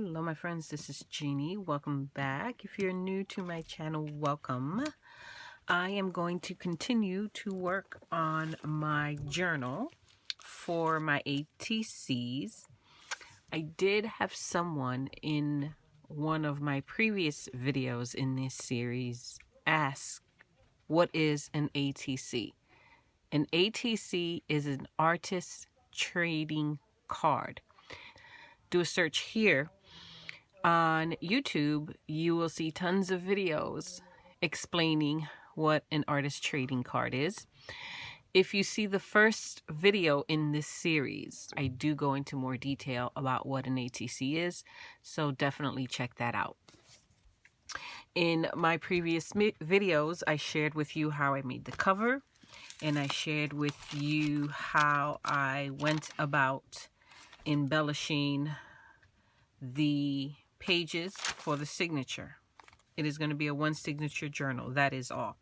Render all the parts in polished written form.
Hello my friends, this is Jeannie. Welcome back. If you're new to my channel, welcome. I am going to continue to work on my journal for my ATCs. I did have someone in one of my previous videos in this series ask, what is an ATC? An ATC is an artist trading card. Do a search here on YouTube, you will see tons of videos explaining what an artist trading card is. If you see the first video in this series, I do go into more detail about what an ATC is, so definitely check that out. In my previous videos, I shared with you how I made the cover, and I shared with you how I went about embellishing the pages for the signature. It is going to be a one signature journal, that is all.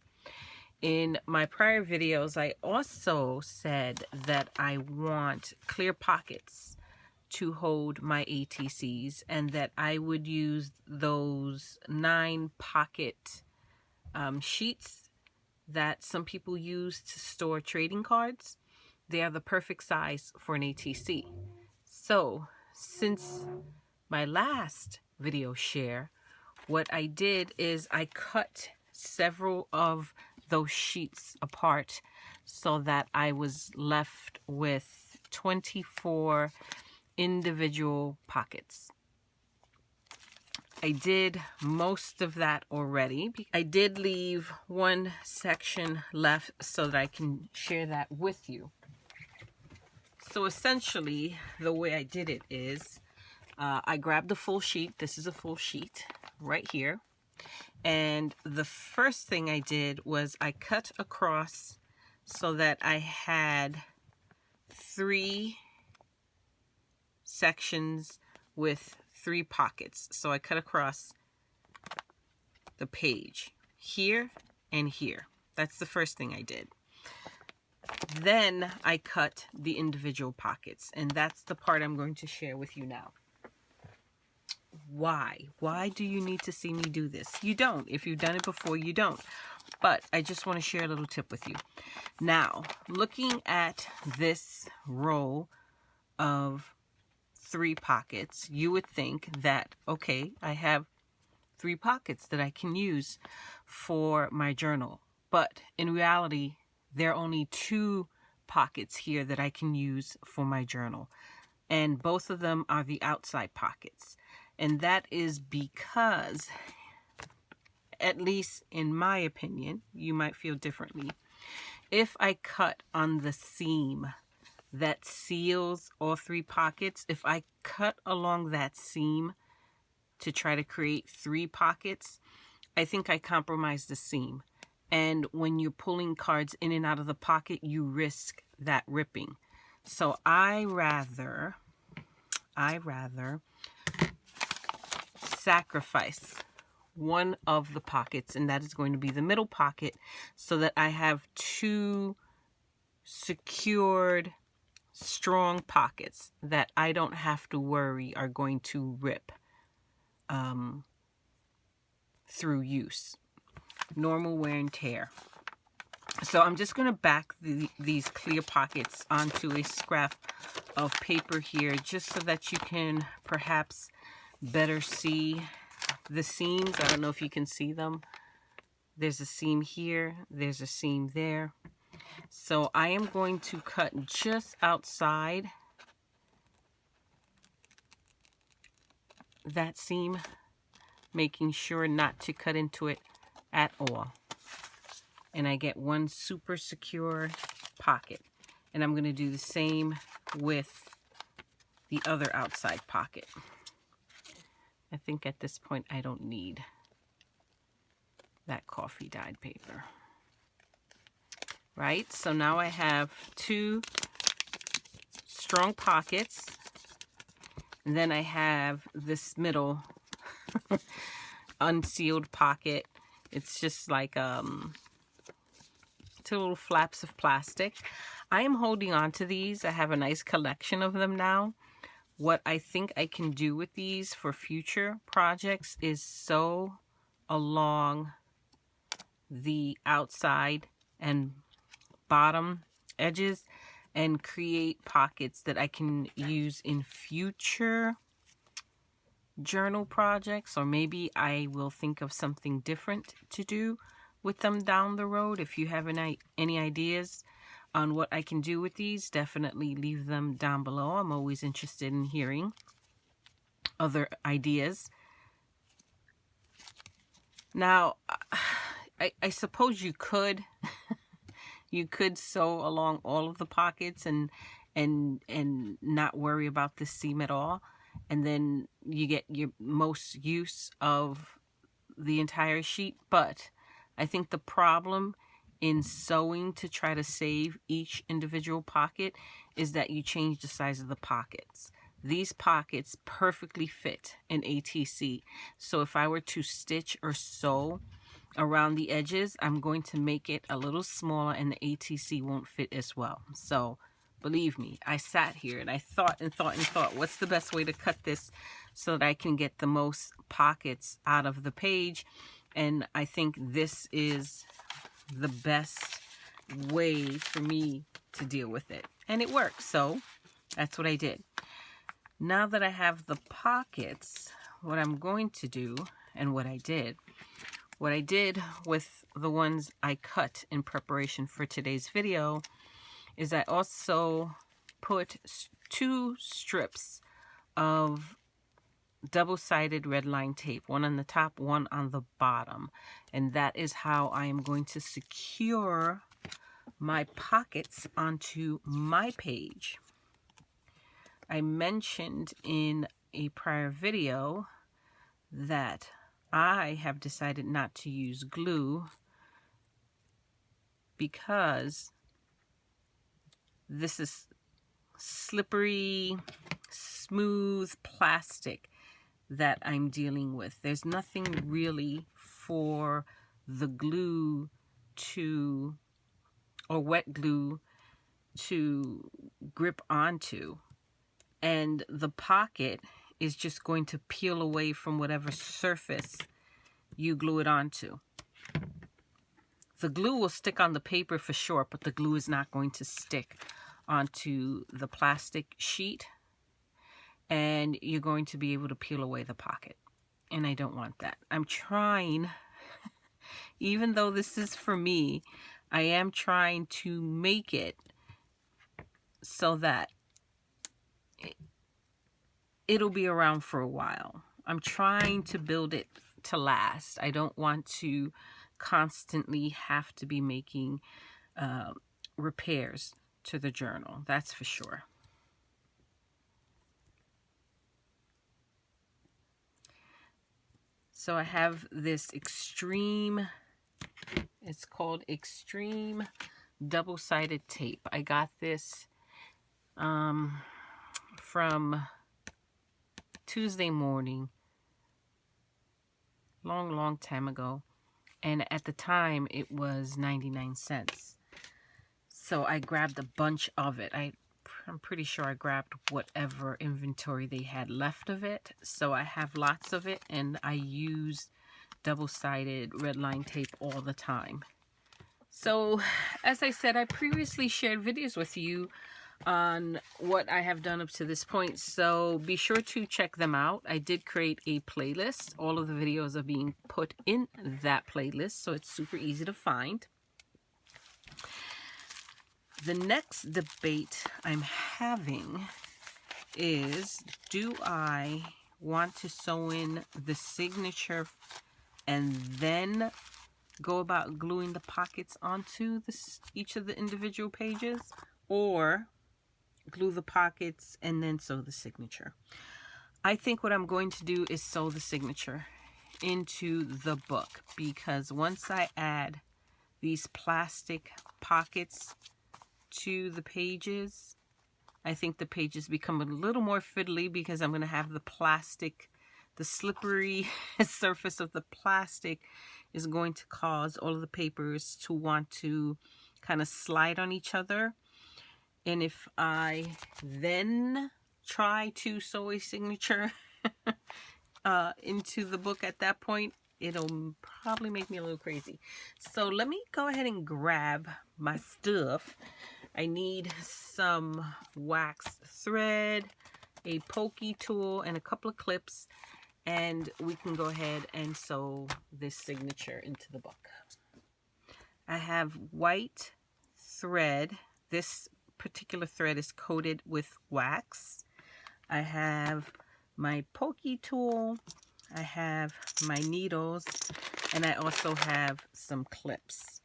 In my prior videos, I also said that I want clear pockets to hold my ATCs, and that I would use those 9 pocket sheets that some people use to store trading cards. They are the perfect size for an ATC. So since my last video share, what I did is I cut several of those sheets apart so that I was left with 24 individual pockets. I did most of that already. I did leave one section left so that I can share that with you. So essentially, the way I did it is I grabbed the full sheet. This is a full sheet right here. And the first thing I did was I cut across so that I had 3 sections with 3 pockets. So I cut across the page here and here. That's the first thing I did. Then I cut the individual pockets, and that's the part I'm going to share with you now. Why do you need to see me do this? You don't. If you've done it before, you don't. But I just want to share a little tip with you. Now, looking at this row of 3 pockets, you would think that, okay, I have 3 pockets that I can use for my journal. But in reality, there are only 2 pockets here that I can use for my journal. And both of them are the outside pockets. And that is because, at least in my opinion, you might feel differently. If I cut on the seam that seals all 3 pockets, if I cut along that seam to try to create 3 pockets, I think I compromise the seam. And when you're pulling cards in and out of the pocket, you risk that ripping. So I rather sacrifice one of the pockets, and that is going to be the middle pocket, so that I have 2 secured, strong pockets that I don't have to worry are going to rip through use. Normal wear and tear. So I'm just going to back these clear pockets onto a scrap of paper here, just so that you can perhaps better see the seams. I don't know if you can see them. There's a seam here. There's a seam there. So I am going to cut just outside that seam, making sure not to cut into it at all. And I get one super secure pocket. And I'm going to do the same with the other outside pocket. I think at this point I don't need that coffee dyed paper. Right? So now I have 2 strong pockets. And then I have this middle unsealed pocket. It's just like 2 little flaps of plastic. I am holding on to these. I have a nice collection of them now. What I think I can do with these for future projects is sew along the outside and bottom edges and create pockets that I can use in future journal projects, or maybe I will think of something different to do with them down the road. If you have any ideas on what I can do with these, definitely leave them down below. I'm always interested in hearing other ideas. Now, I suppose you could you could sew along all of the pockets and not worry about the seam at all, and then you get your most use of the entire sheet. But I think the problem in sewing to try to save each individual pocket is that you change the size of the pockets. These pockets perfectly fit an ATC. So if I were to stitch or sew around the edges, I'm going to make it a little smaller and the ATC won't fit as well. So believe me, I sat here and I thought, what's the best way to cut this so that I can get the most pockets out of the page? And I think this is the best way for me to deal with it. And it works, so that's what I did. Now that I have the pockets, what I'm going to do, and what I did with the ones I cut in preparation for today's video, is I also put 2 strips of double-sided red line tape, one on the top, one on the bottom, and that is how I am going to secure my pockets onto my page. I mentioned in a prior video that I have decided not to use glue because this is slippery, smooth plastic that I'm dealing with. There's nothing really for the glue to, or wet glue to grip onto. And the pocket is just going to peel away from whatever surface you glue it onto. The glue will stick on the paper for sure, but the glue is not going to stick onto the plastic sheet, and you're going to be able to peel away the pocket. And I don't want that. I'm trying, even though this is for me, I am trying to make it so that it'll be around for a while. I'm trying to build it to last. I don't want to constantly have to be making repairs to the journal. That's for sure. So I have this extreme, it's called extreme double-sided tape. I got this from Tuesday Morning, long time ago, and at the time it was 99 cents. So I grabbed a bunch of it. I'm pretty sure I grabbed whatever inventory they had left of it. So I have lots of it, and I use double-sided red line tape all the time. So as I said, I previously shared videos with you on what I have done up to this point, so be sure to check them out. I did create a playlist. All of the videos are being put in that playlist, so it's super easy to find. The next debate I'm having is, do I want to sew in the signature and then go about gluing the pockets onto each of the individual pages, or glue the pockets and then sew the signature? I think what I'm going to do is sew the signature into the book, because once I add these plastic pockets to the pages, I think the pages become a little more fiddly, because I'm going to have the plastic, the slippery surface of the plastic is going to cause all of the papers to want to kind of slide on each other. And if I then try to sew a signature into the book at that point, it'll probably make me a little crazy. So let me go ahead and grab my stuff. I need some wax thread, a pokey tool, and a couple of clips, and we can go ahead and sew this signature into the book. I have white thread. This particular thread is coated with wax. I have my pokey tool, I have my needles, and I also have some clips.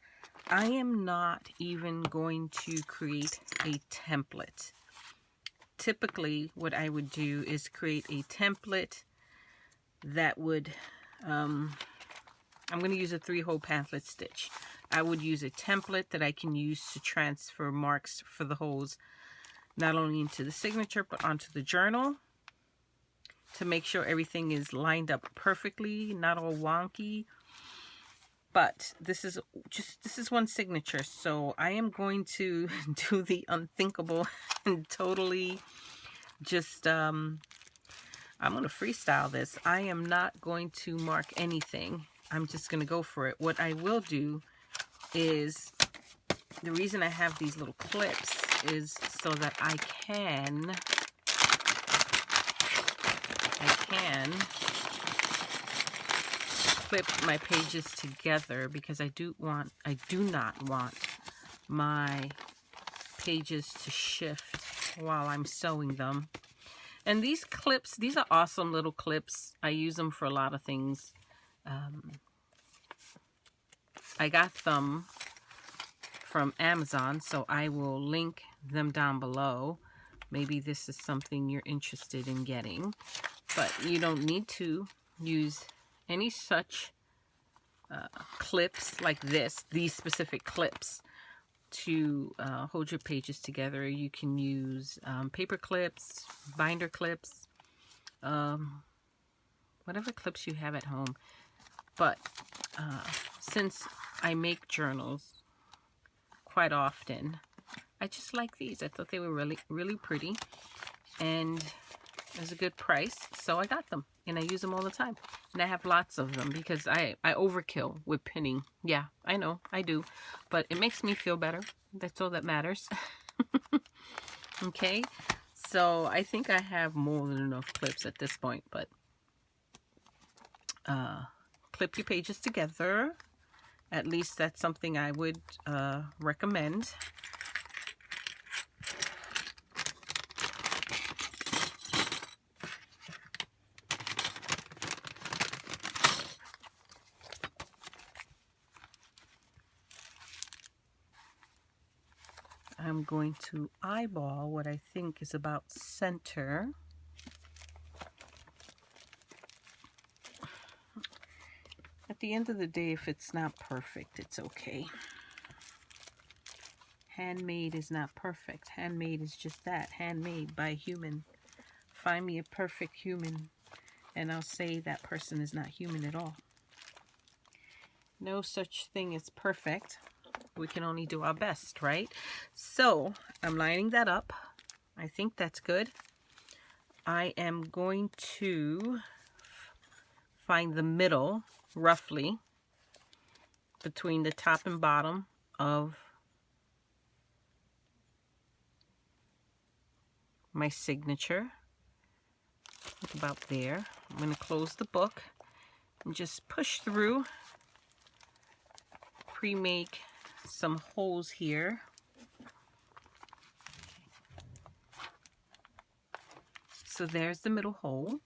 I am not even going to create a template. Typically, what I would do is create a template that would, I'm going to use a 3-hole pamphlet stitch. I would use a template that I can use to transfer marks for the holes, not only into the signature, but onto the journal, to make sure everything is lined up perfectly, not all wonky. But this is one signature, so I am going to do the unthinkable and totally just, I'm going to freestyle this. I am not going to mark anything. I'm just going to go for it. What I will do is, the reason I have these little clips is so that I can clip my pages together, because I do not want my pages to shift while I'm sewing them. And these clips, these are awesome little clips. I use them for a lot of things. I got them from Amazon, so I will link them down below. Maybe this is something you're interested in getting, but you don't need to use any such clips like these specific clips to hold your pages together. You can use paper clips, binder clips, whatever clips you have at home. But since I make journals quite often, I just like these. I thought they were really, really pretty, and it was a good price, so I got them, and I use them all the time. And I have lots of them because I overkill with pinning. Yeah, I know, I do, but it makes me feel better. That's all that matters. Okay, so I think I have more than enough clips at this point, but clip your pages together. At least that's something I would recommend. I'm going to eyeball what I think is about center. At the end of the day, if it's not perfect, it's okay. Handmade is not perfect. Handmade is just that. Handmade by a human. Find me a perfect human, and I'll say that person is not human at all. No such thing as perfect. We can only do our best, right? So I'm lining that up. I think that's good. I am going to find the middle, roughly, between the top and bottom of my signature. Look about there. I'm going to close the book and just push through. Pre-make some holes here. So there's the middle hole.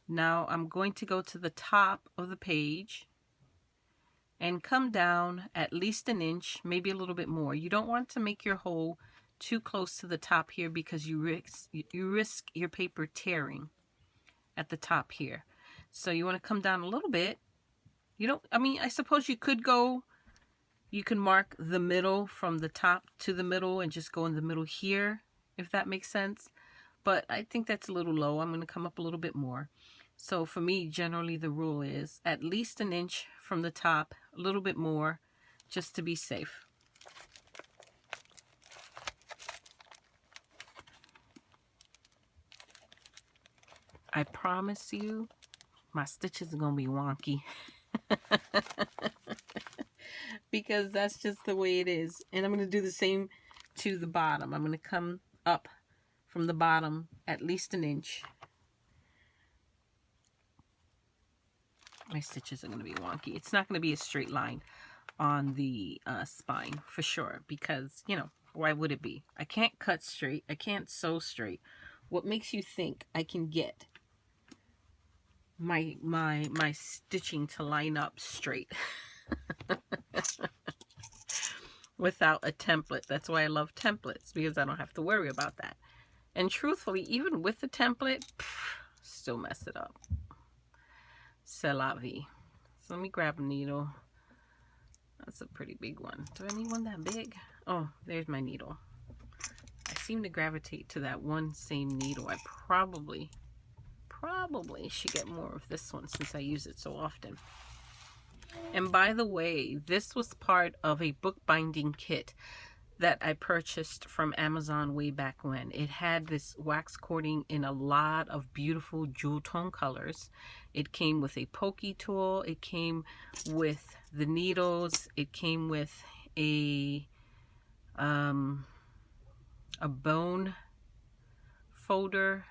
Now I'm going to go to the top of the page and come down at least an inch, maybe a little bit more. You don't want to make your hole too close to the top here, because you risk your paper tearing at the top here. So you want to come down a little bit. You don't, I mean, I suppose you could mark the middle from the top to the middle and just go in the middle here, if that makes sense. But I think that's a little low. I'm going to come up a little bit more. So for me, generally the rule is at least an inch from the top, a little bit more, just to be safe. I promise you, my stitches are going to be wonky. Because that's just the way it is. And I'm going to do the same to the bottom. I'm going to come up from the bottom at least an inch. My stitches are going to be wonky. It's not going to be a straight line on the spine for sure, because, you know, why would it be? I can't cut straight. I can't sew straight. What makes you think I can get my stitching to line up straight without a template? That's why I love templates, because I don't have to worry about that. And truthfully, even with the template, still mess it up. C'est la vie. So let me grab a needle. That's a pretty big one. Do I need one that big? Oh, there's my needle. I seem to gravitate to that one same needle. I probably should get more of this one since I use it so often. And by the way, this was part of a bookbinding kit that I purchased from Amazon way back when. It had this wax cording in a lot of beautiful jewel tone colors. It came with a pokey tool. It came with the needles. It came with a bone folder.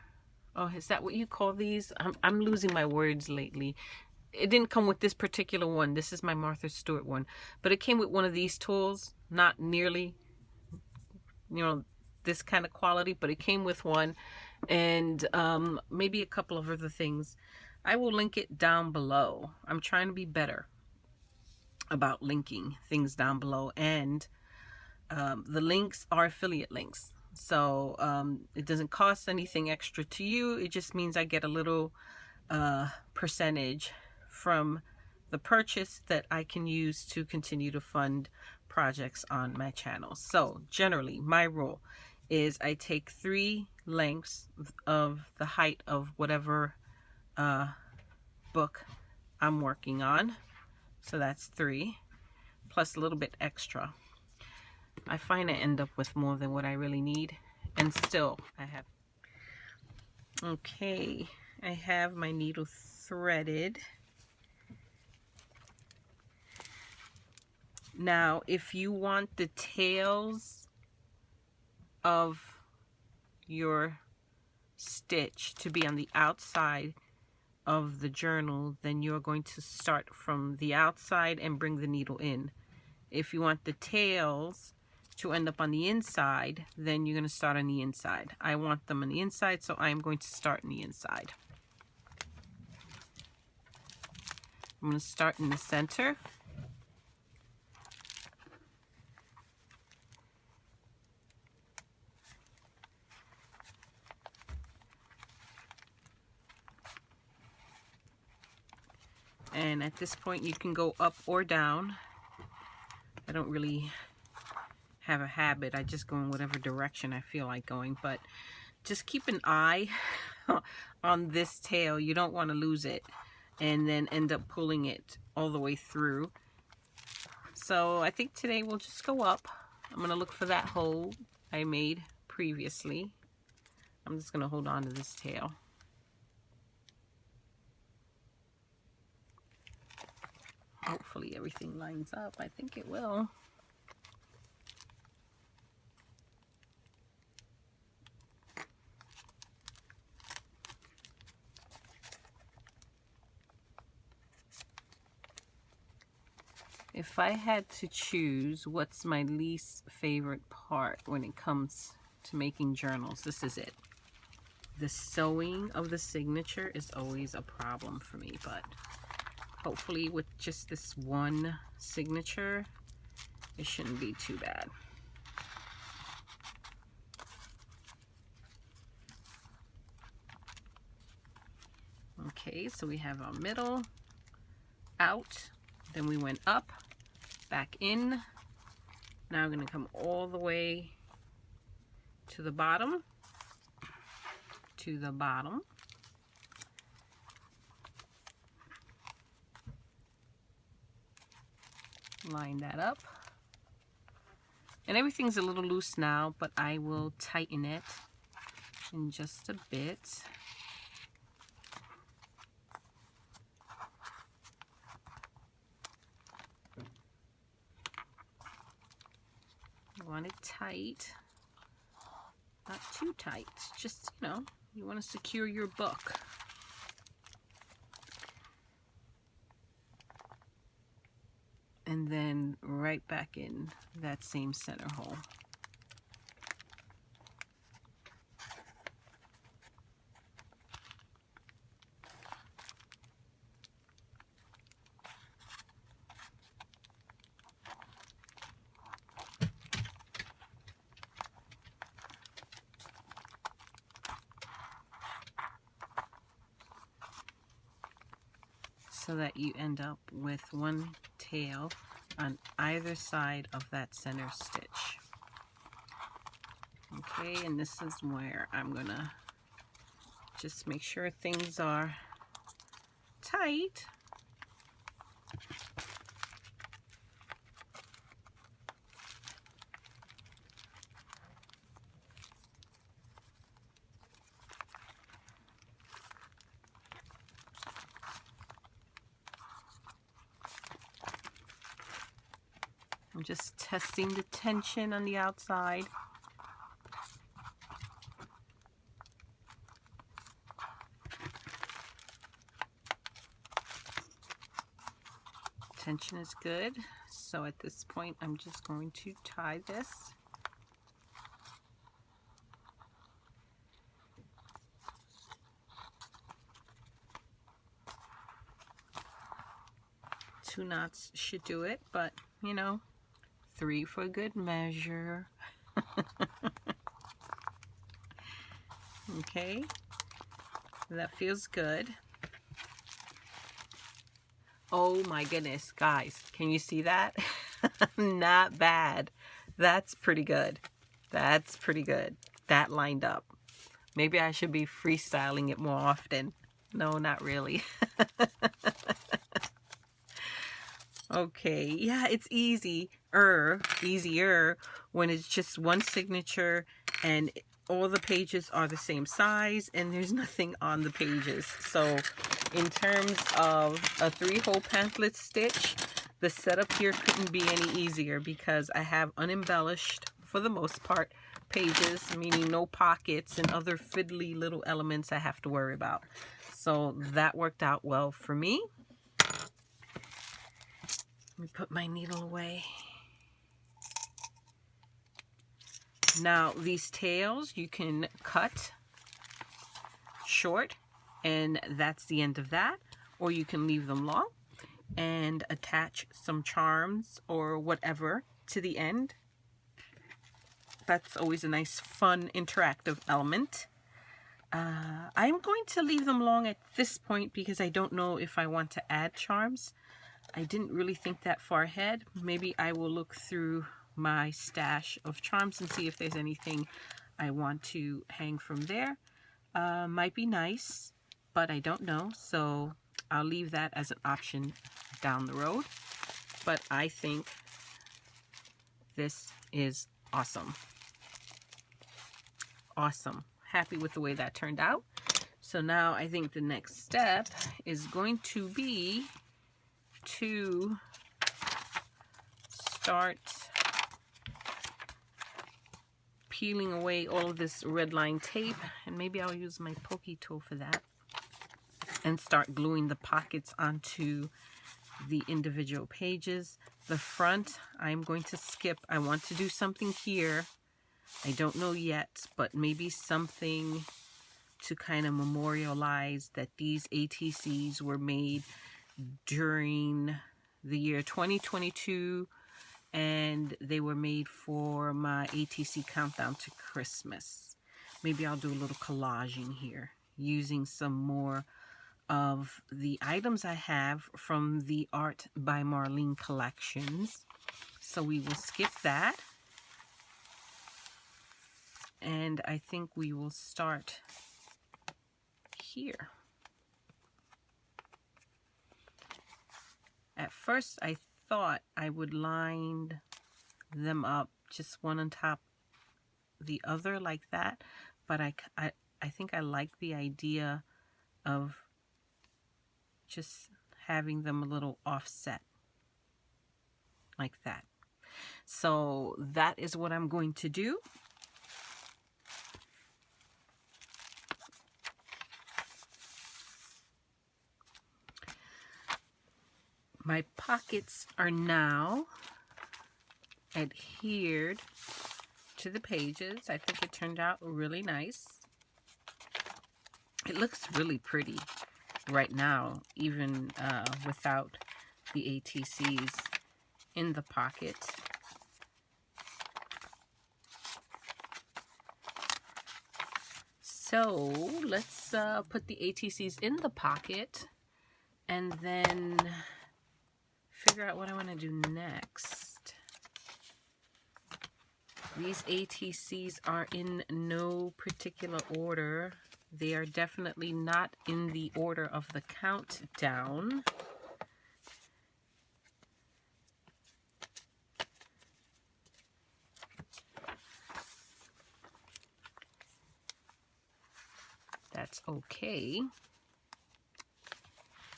Oh, is that what you call these? I'm losing my words lately. It didn't come with this particular one. This is my Martha Stewart one. But it came with one of these tools. Not nearly, you know, this kind of quality, but it came with one. And maybe a couple of other things. I will link it down below. I'm trying to be better about linking things down below. And the links are affiliate links. So it doesn't cost anything extra to you. It just means I get a little percentage from the purchase that I can use to continue to fund projects on my channel. So generally, my rule is I take 3 lengths of the height of whatever book I'm working on. So that's 3 plus a little bit extra. I find I end up with more than what I really need, and still I have. Okay, I have my needle threaded. Now, if you want the tails of your stitch to be on the outside of the journal, then you're going to start from the outside and bring the needle in. If you want the tails to end up on the inside, then you're going to start on the inside. I want them on the inside, so I'm going to start on the inside. I'm going to start in the center. And at this point, you can go up or down. I don't really have a habit. I just go in whatever direction I feel like going. But just keep an eye on this tail. You don't want to lose it and then end up pulling it all the way through. So I think today we'll just go up. I'm going to look for that hole I made previously. I'm just going to hold on to this tail. Hopefully everything lines up. I think it will. If I had to choose what's my least favorite part when it comes to making journals, this is it. The sewing of the signature is always a problem for me, but hopefully with just this one signature, it shouldn't be too bad. Okay, so we have our middle out, then we went up, back in. Now we're going to come all the way to the bottom, line that up, and everything's a little loose now, but I will tighten it in just a bit. want it tight, not too tight, just, you know, you want to secure your book. And then right back in that same center hole. So that you end up with one tail on either side of that center stitch. Okay, and this is where I'm gonna just make sure things are tight. I'm just testing the tension on the outside. Tension is good. So at this point, I'm just going to tie this. Two knots should do it, but you know, 3 for good measure. Okay, that feels good. Oh my goodness, guys, can you see that? Not bad. That's pretty good. That's pretty good. That lined up. Maybe I should be freestyling it more often. No, not really. Okay, yeah, it's easier when it's just one signature and all the pages are the same size and there's nothing on the pages. So in terms of a 3-hole pamphlet stitch, the setup here couldn't be any easier because I have unembellished, for the most part, pages, meaning no pockets and other fiddly little elements I have to worry about. So that worked out well for me. Let me put my needle away. Now these tails you can cut short and that's the end of that, or you can leave them long and attach some charms or whatever to the end. That's always a nice, fun, interactive element. I'm going to leave them long at this point because I don't know if I want to add charms. I didn't really think that far ahead. Maybe I will look through my stash of charms and see if there's anything I want to hang from there. Might be nice, but I don't know. So I'll leave that as an option down the road. But I think this is awesome. Awesome. Happy with the way that turned out. So now I think the next step is going to be to start peeling away all of this red line tape, and maybe I'll use my pokey tool for that, and start gluing the pockets onto the individual pages. The front I'm going to skip. I want to do something here. I don't know yet, but maybe something to kind of memorialize that these ATCs were made during the year 2022 and they were made for my ATC countdown to Christmas. Maybe I'll do a little collaging here using some more of the items I have from the Art by Marlene collections. So we will skip that. And I think we will start here. At first, I thought I would line them up just one on top the other like that, but I think I like the idea of just having them a little offset like that. So that is what I'm going to do. My pockets are now adhered to the pages. I think it turned out really nice. It looks really pretty right now, even without the ATCs in the pocket. So let's put the ATCs in the pocket and then figure out what I want to do next. These ATCs are in no particular order. They are definitely not in the order of the countdown. That's okay.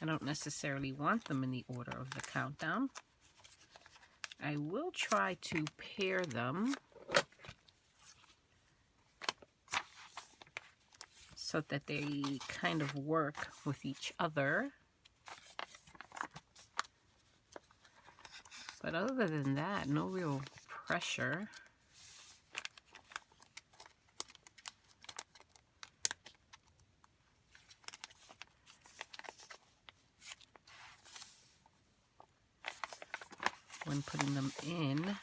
I don't necessarily want them in the order of the countdown. I will try to pair them so that they kind of work with each other. But other than that, no real pressure. When putting them in,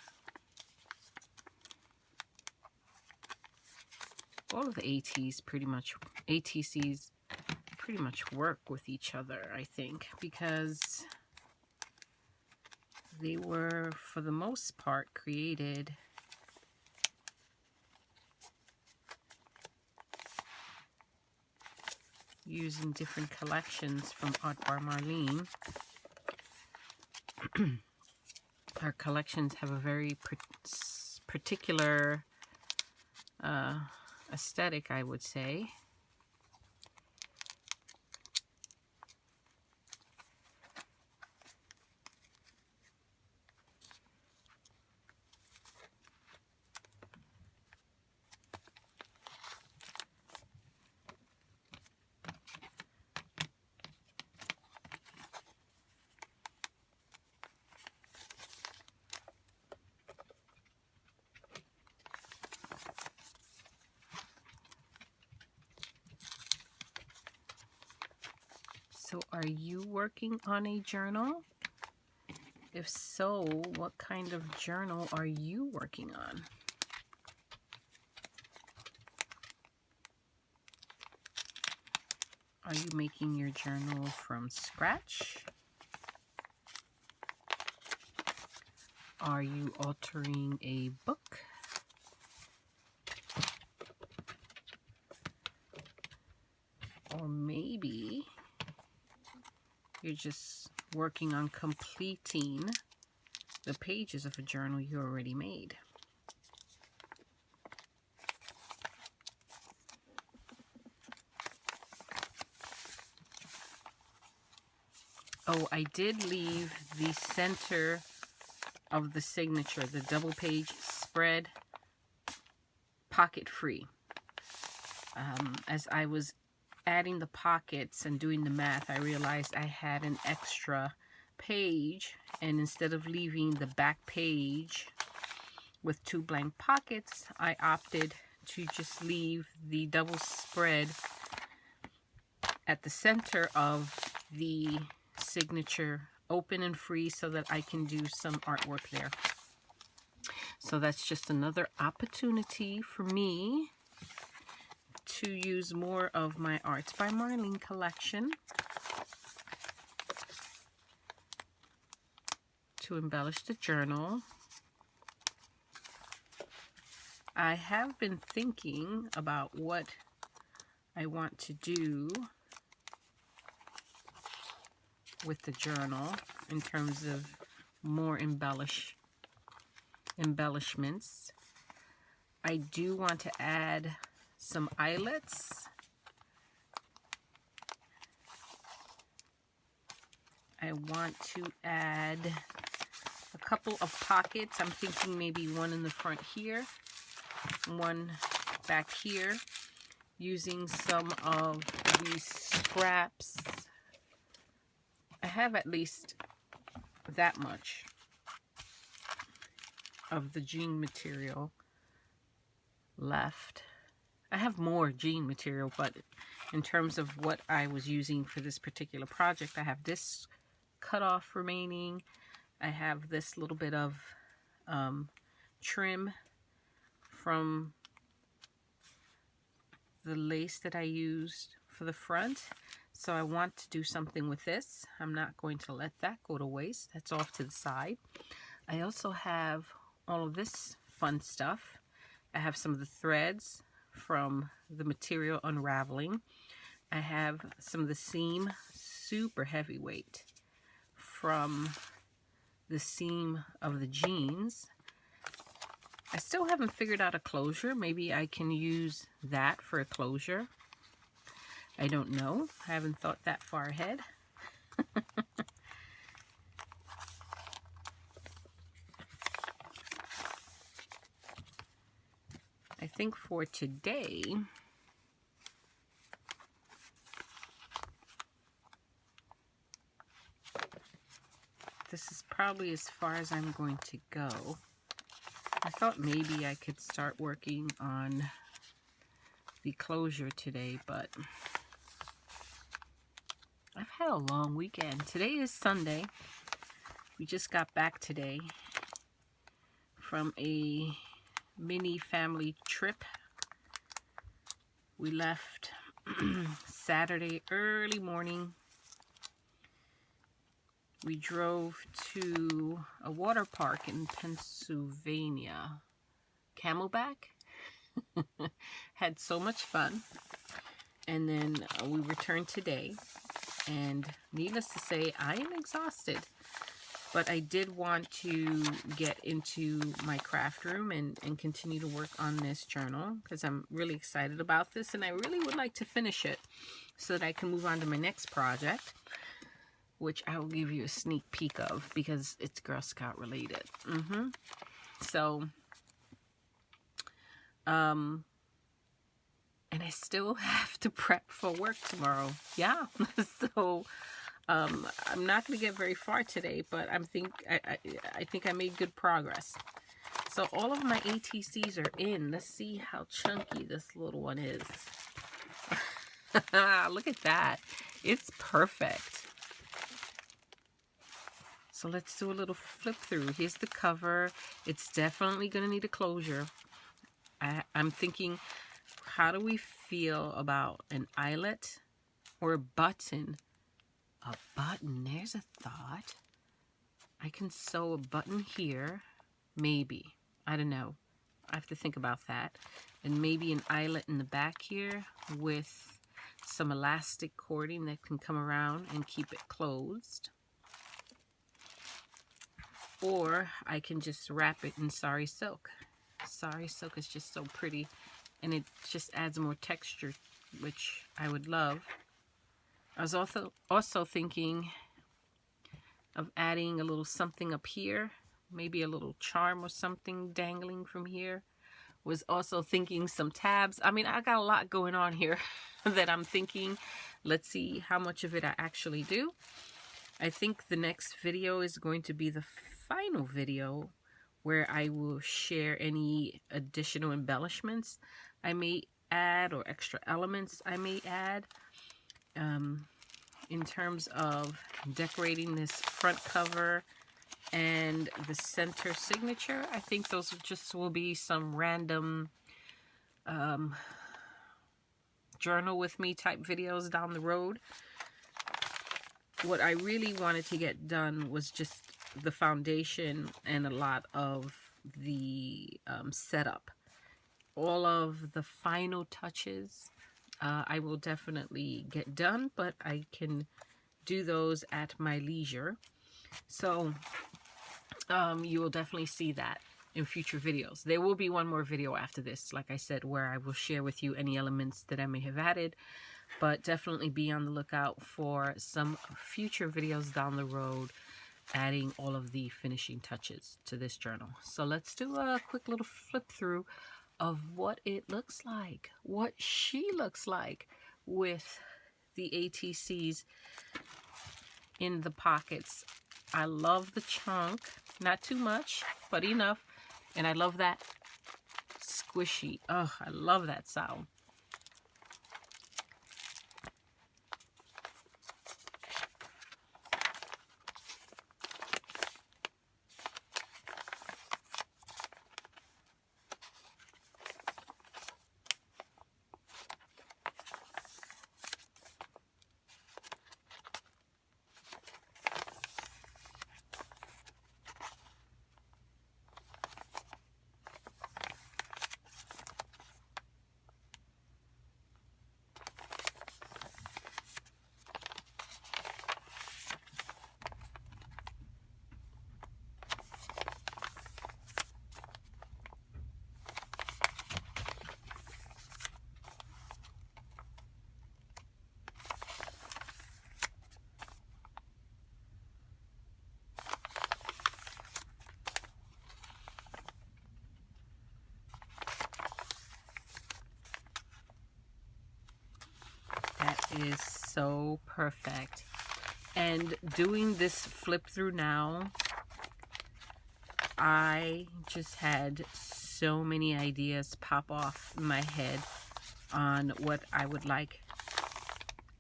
all of the ATCs pretty much work with each other, I think, because they were, for the most part, created using different collections from Art by Marlene. Our collections have a very particular aesthetic, I would say. So are you working on a journal? If so, what kind of journal are you working on? Are you making your journal from scratch? Are you altering a book? Or maybe you're just working on completing the pages of a journal you already made. Oh, I did leave the center of the signature, the double page spread, pocket free. As I was adding the pockets and doing the math, I realized I had an extra page, and instead of leaving the back page with 2 blank pockets, I opted to just leave the double spread at the center of the signature open and free so that I can do some artwork there. So that's just another opportunity for me to use more of my Arts by Marlene collection to embellish the journal. I have been thinking about what I want to do with the journal in terms of more embellishments. I do want to add some eyelets. I want to add a couple of pockets. I'm thinking maybe one in the front here, one back here, using some of these scraps. I have at least that much of the jean material left. I have more jean material, but in terms of what I was using for this particular project, I have this cut off remaining. I have this little bit of trim from the lace that I used for the front. So I want to do something with this. I'm not going to let that go to waste. That's off to the side. I also have all of this fun stuff. I have some of the threads from the material unraveling. I have some of the seam, super heavyweight, from the seam of the jeans. I still haven't figured out a closure. Maybe I can use that for a closure. I don't know. I haven't thought that far ahead. I think for today, this is probably as far as I'm going to go. I thought maybe I could start working on the closure today, but I've had a long weekend. Today is Sunday. We just got back today from a mini family trip. We left Saturday early morning. We drove to a water park in Pennsylvania. Camelback. Had so much fun. And then we returned today. And needless to say, I am exhausted. But I did want to get into my craft room and continue to work on this journal, because I'm really excited about this. And I really would like to finish it so that I can move on to my next project, which I will give you a sneak peek of because it's Girl Scout related. So, and I still have to prep for work tomorrow. Yeah. So, I'm not going to get very far today, but I think I made good progress. So all of my ATCs are in. Let's see how chunky this little one is. Look at that. It's perfect. So let's do a little flip through. Here's the cover. It's definitely going to need a closure. I'm thinking, how do we feel about an eyelet or a button? A button, there's a thought. I can sew a button here. Maybe. I don't know. I have to think about that. And maybe an eyelet in the back here with some elastic cording that can come around and keep it closed. Or I can just wrap it in sari silk. Sari silk is just so pretty, and it just adds more texture, which I would love. I was also thinking of adding a little something up here, maybe a little charm or something dangling from here. Was also thinking some tabs. I mean, I got a lot going on here that I'm thinking. Let's see how much of it I actually do. I think the next video is going to be the final video where I will share any additional embellishments I may add or extra elements I may add. In terms of decorating this front cover and the center signature, I think those just will be some random journal with me type videos down the road. What I really wanted to get done was just the foundation and a lot of the setup. All of the final touches I will definitely get done, but I can do those at my leisure. So you will definitely see that in future videos. There will be one more video after this, like I said, where I will share with you any elements that I may have added, but definitely be on the lookout for some future videos down the road adding all of the finishing touches to this journal. So let's do a quick little flip through of what it looks like, what she looks like with the ATCs in the pockets. I love the chunk, not too much, but enough. And I love that squishy. Oh, I love that sound. That is so perfect. And doing this flip through now, I just had so many ideas pop off in my head on what I would like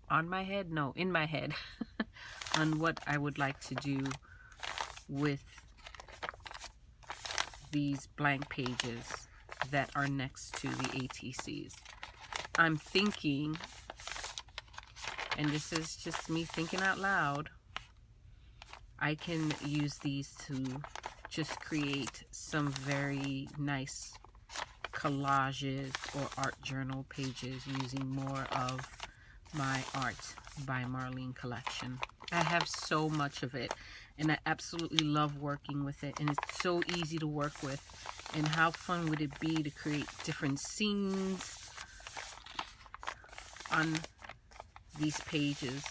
on my head, no, in my head on what I would like to do with these blank pages that are next to the ATCs. I'm thinking, and this is just me thinking out loud, I can use these to just create some very nice collages or art journal pages using more of my Art by Marlene collection. I have so much of it, and I absolutely love working with it, and it's so easy to work with. And how fun would it be to create different scenes on these pages?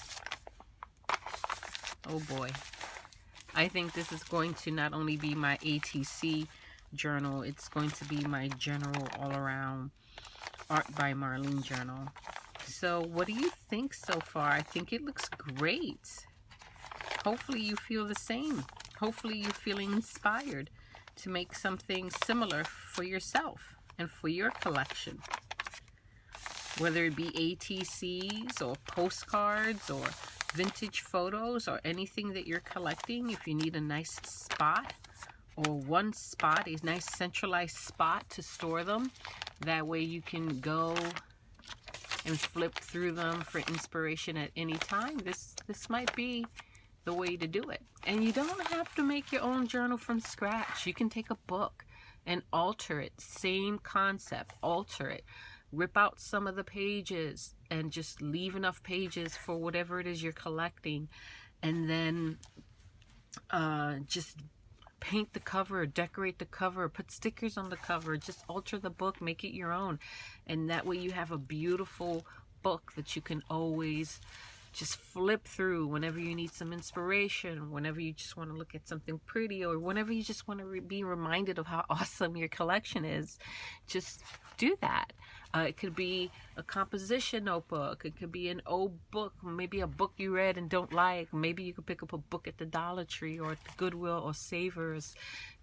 Oh boy. I think this is going to not only be my ATC journal, it's going to be my general all-around Art by Marlene journal. So what do you think so far? I think it looks great. Hopefully you feel the same. Hopefully you feel inspired to make something similar for yourself and for your collection. Whether it be ATCs or postcards or vintage photos or anything that you're collecting, if you need a nice spot or one spot, a nice centralized spot to store them, that way you can go and flip through them for inspiration at any time. This might be the way to do it. And you don't have to make your own journal from scratch. You can take a book and alter it, same concept, alter it, rip out some of the pages and just leave enough pages for whatever it is you're collecting, and then just paint the cover, decorate the cover, put stickers on the cover, just alter the book, make it your own. And that way you have a beautiful book that you can always just flip through whenever you need some inspiration, whenever you just want to look at something pretty, or whenever you just want to be reminded of how awesome your collection is. Just do that. It could be a composition notebook. It could be an old book, maybe a book you read and don't like. Maybe you could pick up a book at the Dollar Tree or at the Goodwill or Savers.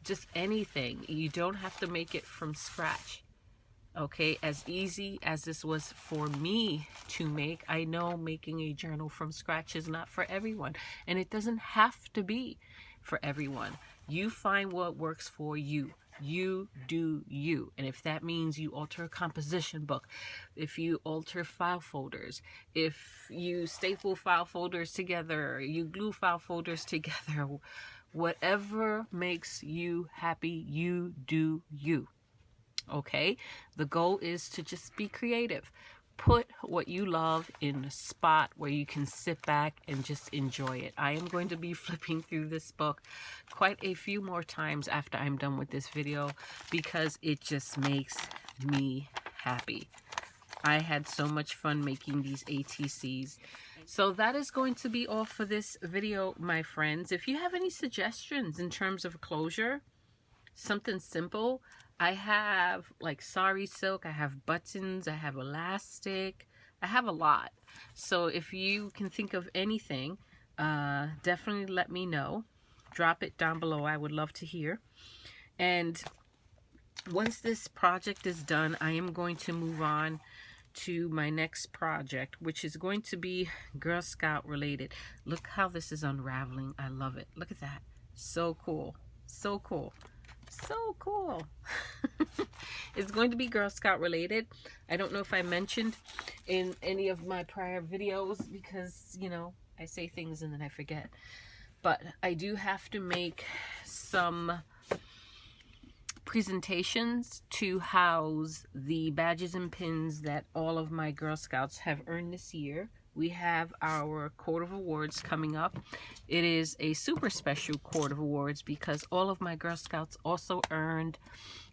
Just anything. You don't have to make it from scratch. Okay, as easy as this was for me to make, I know making a journal from scratch is not for everyone, and it doesn't have to be for everyone. You find what works for you. You do you. And if that means you alter a composition book, if you alter file folders, if you staple file folders together, you glue file folders together, whatever makes you happy, you do you. Okay, the goal is to just be creative. Put what you love in a spot where you can sit back and just enjoy it. I am going to be flipping through this book quite a few more times after I'm done with this video, because it just makes me happy. I had so much fun making these ATCs. So that is going to be all for this video, my friends. If you have any suggestions in terms of closure, something simple, I have like sari silk, I have buttons, I have elastic, I have a lot. So if you can think of anything, definitely let me know. Drop it down below. I would love to hear. And once this project is done, I am going to move on to my next project, which is going to be Girl Scout related. Look how this is unraveling. I love it. Look at that. So cool. So cool. So cool. It's going to be Girl Scout related. I don't know if I mentioned in any of my prior videos because, you know, I say things and then I forget. But I do have to make some presentations to house the badges and pins that all of my Girl Scouts have earned this year. We have our Court of Awards coming up. It is a super special Court of Awards because all of my Girl Scouts also earned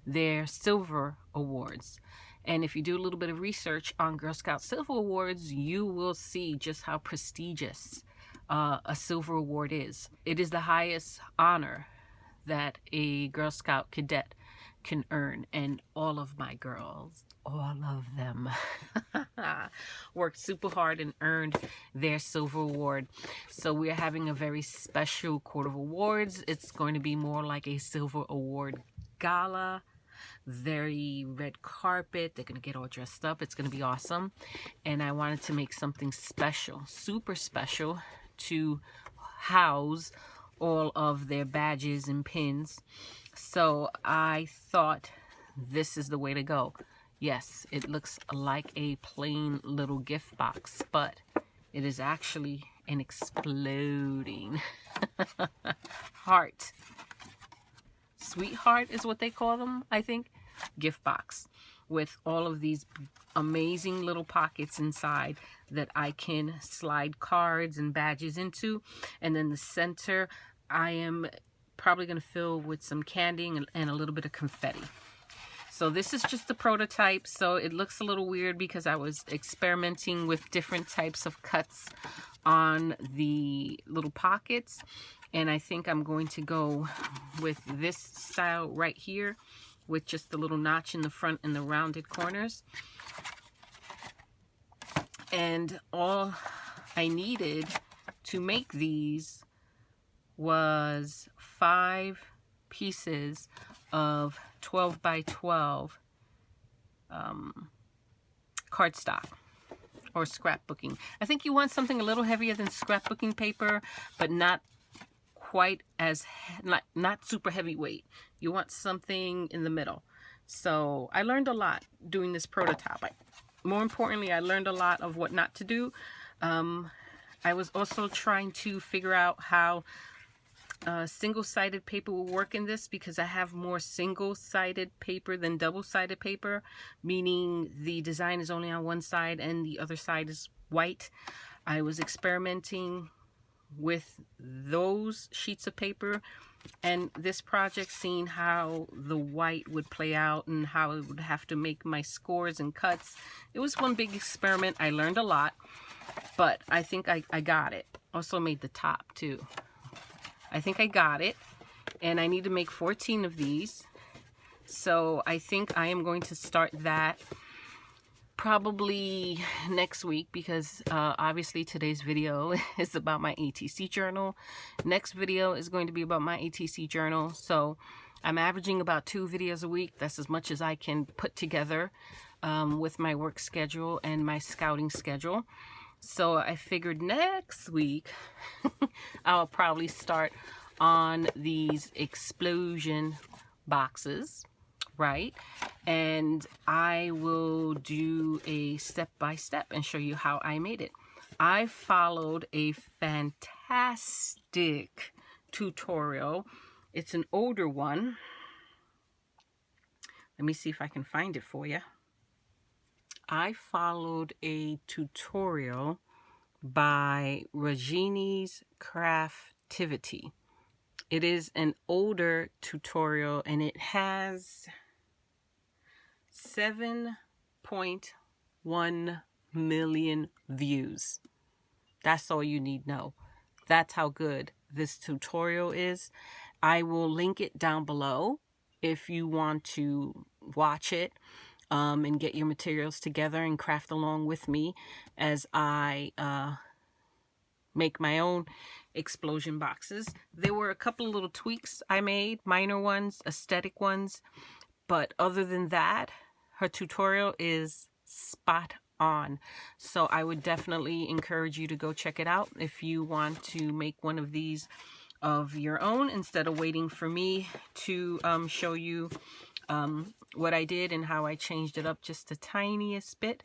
their Silver Awards. And if you do a little bit of research on Girl Scout Silver Awards, you will see just how prestigious a Silver Award is. It is the highest honor that a Girl Scout cadet can earn, and all of my girls, all of them, worked super hard and earned their Silver Award. So we're having a very special Court of Awards. It's going to be more like a Silver Award gala, very red carpet. They're going to get all dressed up. It's going to be awesome. And I wanted to make something special, super special, to house all of their badges and pins. So I thought this is the way to go. Yes, it looks like a plain little gift box, but it is actually an exploding heart. Sweetheart is what they call them, I think. Gift box with all of these amazing little pockets inside that I can slide cards and badges into. And then the center, I am probably going to fill with some candy and a little bit of confetti. So this is just the prototype, so it looks a little weird because I was experimenting with different types of cuts on the little pockets, and I think I'm going to go with this style right here with just the little notch in the front and the rounded corners. And all I needed to make these was 5 pieces of 12 by 12 cardstock or scrapbooking. I think you want something a little heavier than scrapbooking paper, but not quite as, not super heavyweight. You want something in the middle. So I learned a lot doing this prototype. More importantly, I learned a lot of what not to do. I was also trying to figure out how single-sided paper will work in this, because I have more single-sided paper than double-sided paper, meaning the design is only on one side and the other side is white. I was experimenting with those sheets of paper and this project, seeing how the white would play out and how it would have to make my scores and cuts. It was one big experiment. I learned a lot, but I think I got it. Also made the top too. I think I got it, and I need to make 14 of these. So I think I am going to start that probably next week, because obviously today's video is about my ATC journal. Next video is going to be about my ATC journal. So I'm averaging about 2 videos a week. That's as much as I can put together with my work schedule and my scouting schedule. So I figured next week I'll probably start on these explosion boxes, right? And I will do a step-by-step and show you how I made it. I followed a fantastic tutorial. It's an older one. Let me see if I can find it for you. I followed a tutorial by Rajini's Craftivity. It is an older tutorial and it has 7.1 million views. That's all you need to know. That's how good this tutorial is. I will link it down below if you want to watch it and get your materials together and craft along with me as I make my own explosion boxes. There were a couple of little tweaks I made, minor ones, aesthetic ones, but other than that, her tutorial is spot on. So I would definitely encourage you to go check it out if you want to make one of these of your own instead of waiting for me to show you what I did and how I changed it up just the tiniest bit.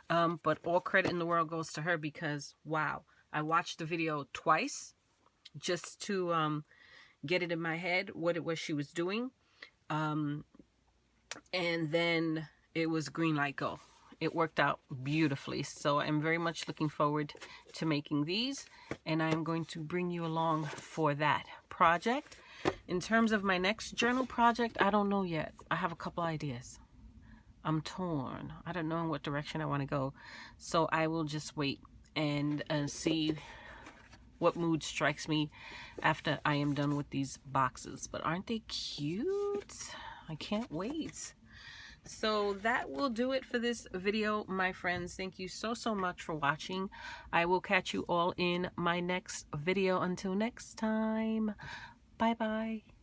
But all credit in the world goes to her because, wow, I watched the video twice just to get it in my head what it was she was doing. And then it was green light go. It worked out beautifully. So I'm very much looking forward to making these, and I'm going to bring you along for that project. In terms of my next journal project, I don't know yet. I have a couple ideas. I'm torn. I don't know in what direction I want to go. So I will just wait and see what mood strikes me after I am done with these boxes. But aren't they cute? I can't wait. So that will do it for this video, my friends. Thank you so much for watching. I will catch you all in my next video. Until next time, bye bye.